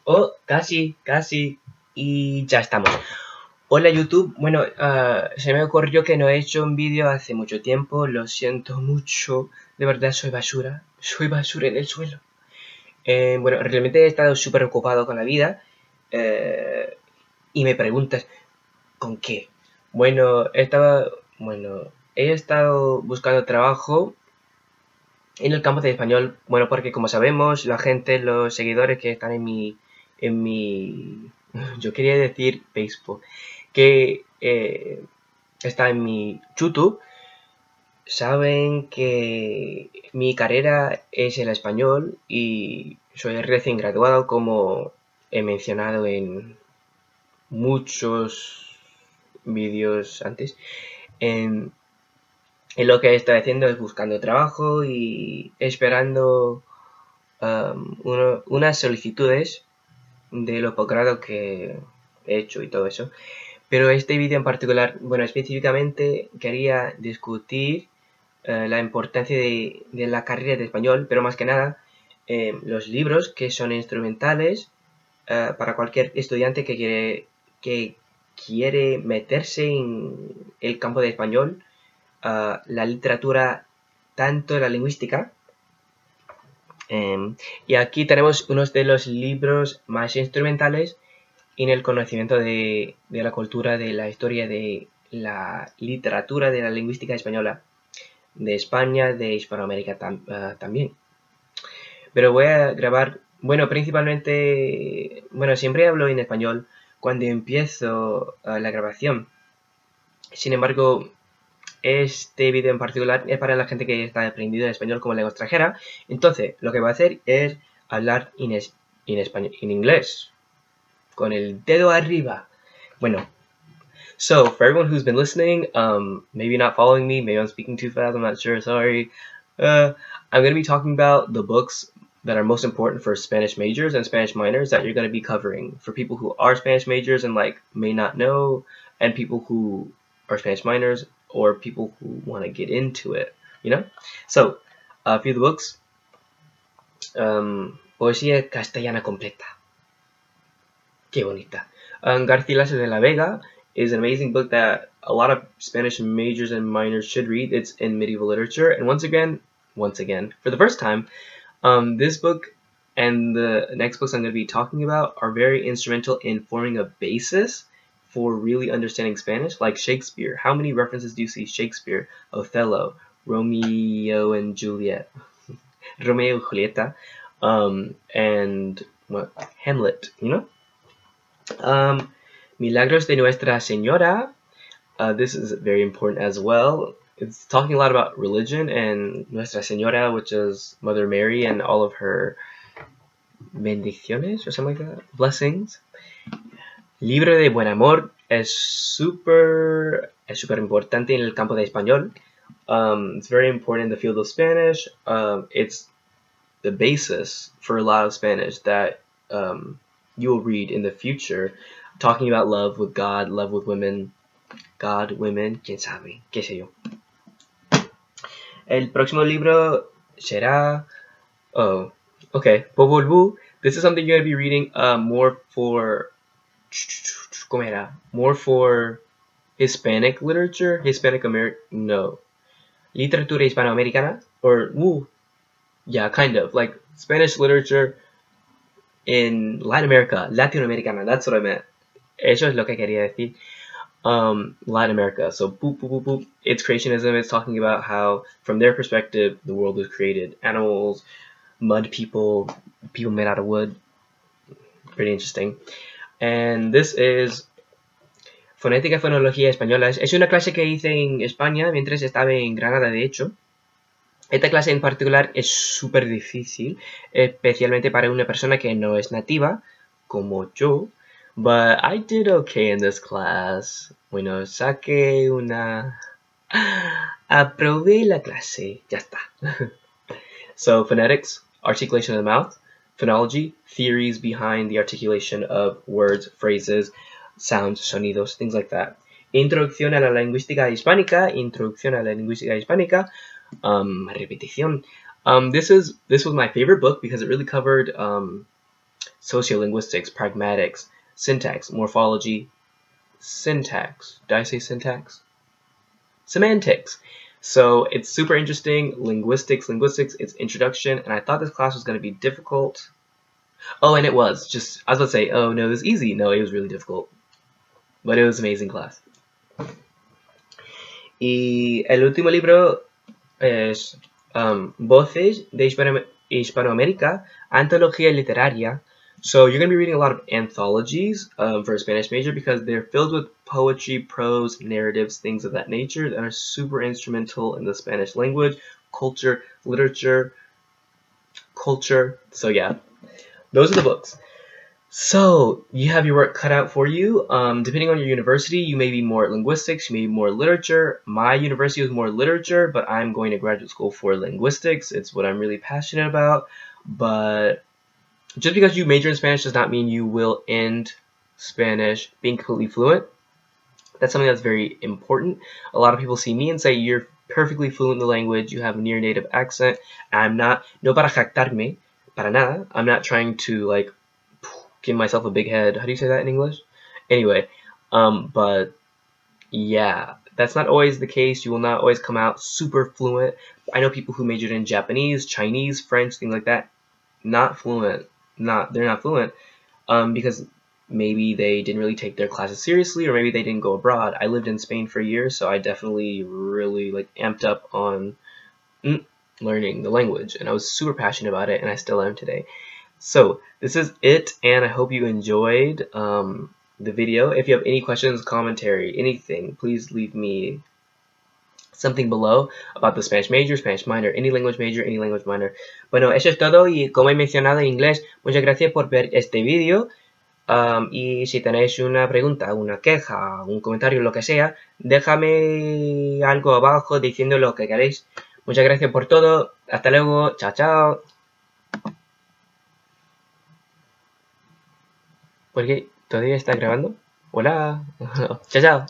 Oh, casi, y ya estamos. Hola YouTube, bueno, se me ocurrió que no he hecho un vídeo hace mucho tiempo, lo siento mucho, de verdad soy basura en el suelo. Bueno, realmente he estado súper ocupado con la vida, y me preguntas, ¿con qué? Bueno, he estado buscando trabajo en el campo de español, bueno, porque como sabemos, la gente, los seguidores que están yo quería decir Facebook, que está en mi YouTube, saben que mi carrera es el español y soy recién graduado, como he mencionado en muchos vídeos antes. En lo que estoy haciendo es buscando trabajo y esperando unas solicitudes de los posgrados que he hecho y todo eso. Pero este vídeo en particular, bueno, específicamente quería discutir la importancia de la carrera de español, pero más que nada los libros que son instrumentales para cualquier estudiante que quiere meterse en el campo de español, la literatura, tanto la lingüística. Y aquí tenemos unos de los libros más instrumentales en el conocimiento de la cultura, de la historia, de la literatura, de la lingüística española, de España, de Hispanoamérica también. Pero voy a grabar, bueno, principalmente, bueno, siempre hablo en español cuando empiezo la grabación. Sin embargo, este vídeo en particular es para la gente que está aprendiendo español como lengua extranjera. Entonces, lo que voy a hacer es hablar en inglés, con el dedo arriba. Bueno, so for everyone who's been listening, maybe not following me, maybe I'm speaking too fast, I'm not sure, sorry. I'm going to be talking about the books that are most important for Spanish majors and Spanish minors that you're going to be covering. For people who are Spanish majors and like may not know, and people who are Spanish minors, or people who want to get into it, you know? So, a few of the books. Poesía castellana completa. Qué bonita. Garcilaso de la Vega is an amazing book that a lot of Spanish majors and minors should read. It's in medieval literature. And once again, for the first time, this book and the next books I'm going to be talking about are very instrumental in forming a basis for really understanding Spanish, like Shakespeare. How many references do you see? Shakespeare, Othello, Romeo and Juliet, Romeo y Julieta, and what, Hamlet, you know? Milagros de Nuestra Señora, this is very important as well. It's talking a lot about religion and Nuestra Señora, which is Mother Mary and all of her bendiciones or something like that, blessings. Libro de Buen Amor es súper importante en el campo de español. It's very important in the field of Spanish. It's the basis for a lot of Spanish that you will read in the future, talking about love with God, love with women, God, women, quién sabe, qué sé yo. El próximo libro será, Popol Vuh. This is something you're going to be reading more for Hispanic literature, literatura hispanoamericana, or, yeah, kind of, like Spanish literature in Latin America, Latinoamericana, that's what I meant. Eso es lo que quería decir. Latin America, so boop, boop, boop, boop. It's creationism. It's talking about how, from their perspective, the world was created. Animals, mud people, people made out of wood. Pretty interesting. And this is Fonética y Fonología Españolas. Es una clase que hice en España mientras estaba en Granada, de hecho. Esta clase en particular es súper difícil, especialmente para una persona que no es nativa, como yo. But I did okay in this class. Bueno, saqué una... Aprobé la clase. Ya está. So, phonetics, articulation of the mouth. Phonology, theories behind the articulation of words, phrases, sounds, sonidos, things like that. Introducción a la lingüística hispánica. Repetición. This was my favorite book because it really covered sociolinguistics, pragmatics, syntax, morphology, syntax. Did I say syntax? Semantics. So it's super interesting. Linguistics, it's introduction, and I thought this class was going to be difficult. Oh, and it was. I was about to say, oh no, it was easy. No, it was really difficult. But it was an amazing class. Y el último libro es Voces de Hispanoamérica, Antología Literaria. So you're going to be reading a lot of anthologies for a Spanish major because they're filled with poetry, prose, narratives, things of that nature that are super instrumental in the Spanish language, culture, literature, culture. So yeah, those are the books. So you have your work cut out for you. Depending on your university, you may be more linguistics, you may be more literature. My university was more literature, but I'm going to graduate school for linguistics. It's what I'm really passionate about. But just because you major in Spanish does not mean you will end Spanish being completely fluent. That's something that's very important. A lot of people see me and say, you're perfectly fluent in the language, you have a near native accent. I'm not, no para jactarme, para nada. I'm not trying to like give myself a big head. How do you say that in English? Anyway, but yeah, that's not always the case. You will not always come out super fluent. I know people who majored in Japanese, Chinese, French, things like that, not fluent. They're not fluent because maybe they didn't really take their classes seriously, or maybe they didn't go abroad. I lived in Spain for a year, so I definitely really like amped up on learning the language, and I was super passionate about it, and I still am today. So this is it, and I hope you enjoyed the video. If you have any questions, commentary, anything, please leave me something below about the Spanish major, Spanish minor, any language major, any language minor. Bueno, eso es todo, y como he mencionado en inglés, muchas gracias por ver este vídeo. Y si tenéis una pregunta, una queja, un comentario, lo que sea, déjame algo abajo diciendo lo que queréis. Muchas gracias por todo. Hasta luego. Chao, chao. ¿Por qué todavía está grabando? Hola. Chao, chao.